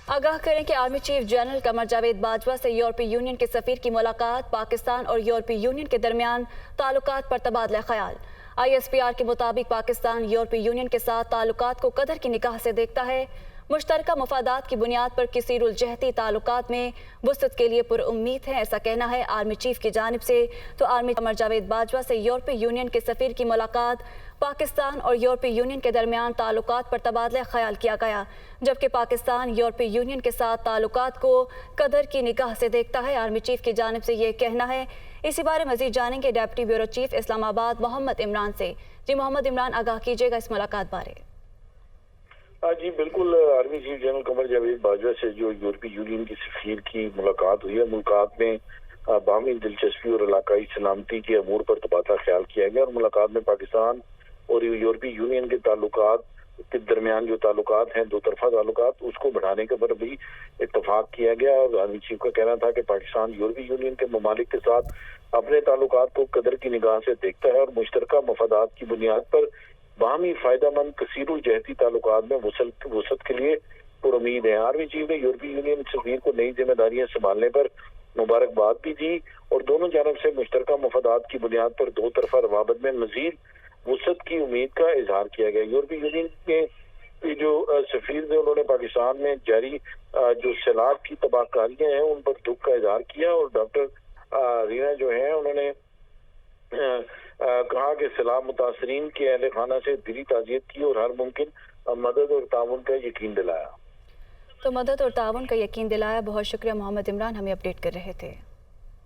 आगाह करें कि army chief general Qamar Javed Bajwa से यूरोपीय यूनियन के सफीर की मुलाकात, पाकिस्तान और यूरोपीय यूनियन के दरमियान ताल्लुकात पर तबादला ख्याल। ISPR के मुताबिक पाकिस्तान यूरोपीय यूनियन के साथ ताल्लुकात को कदर की निगाह से देखता है। मुश्तरका मफादात की बुनियाद पर कसीरुल-जहती ताल्लुकात में वुसअत के लिए पुरउम्मीद है, ऐसा कहना है आर्मी चीफ की जानिब से। तो आर्मी कमर जावेद बाजवा से यूरोपीय यूनियन के सफीर की मुलाकात, पाकिस्तान और यूरोपीय यूनियन के दरमियान ताल्लुकात पर तबादला ख्याल किया गया, जबकि पाकिस्तान यूरोपीय यूनियन के साथ ताल्लुकात को कदर की निगाह से देखता है, आर्मी चीफ की जानिब से ये कहना है। इसी बारे मजीद जानेंगे deputy bureau chief Islamabad Mohammad Imran से। जी मोहम्मद इमरान, आगाह कीजिएगा इस मुलाकात बारे। जी बिल्कुल, army chief general Qamar Javed Bajwa से जो यूरोपीय यूनियन की सफीर की मुलाकात हुई है, मुलाकात में बाहमी दिलचस्पी और इलाकाई सलामती के अमूर पर तबादला ख्याल किया गया और मुलाकात में पाकिस्तान और यूरोपीय यूनियन के ताल्लुकात के दरमियान जो ताल्लुकात हैं, दो तरफा ताल्लुकात, उसको बढ़ाने के पर भी इत्तफाक किया गया। और आर्मी चीफ का कहना था कि पाकिस्तान यूरोपीय यूनियन के ममालिक के साथ अपने ताल्लुकात को कदर की निगाह से देखता है और मुश्तरका मफादात की बुनियाद पर बाहमी फायदामंद कसीरुल जहती ताल्लुकात में वुसअत के लिए पुरुमीद है। आर्मी चीफ ने यूरोपीय यूनियन सफीर को नई जिम्मेदारियां संभालने पर मुबारकबाद भी दी और दोनों जानब से मुश्तरका मफादात की बुनियाद पर दो तरफा रवाबत में मजीद वुसअत की उम्मीद का इजहार किया गया। यूरोपीय यूनियन के जो सफीर थे, उन्होंने पाकिस्तान में जारी जो सैलाब की तबाहकारियां हैं उन पर दुख का इजहार किया और डॉक्टर रीना जो है उन्होंने कहा कि सैलाब मुतासरीन के अहले खाना से दिली ताज़ियत की और हर मुमकिन मदद और ताउन का यकीन दिलाया। तो मदद और ताउन का यकीन दिलाया। बहुत शुक्रिया मोहम्मद इमरान, हमें अपडेट कर रहे थे।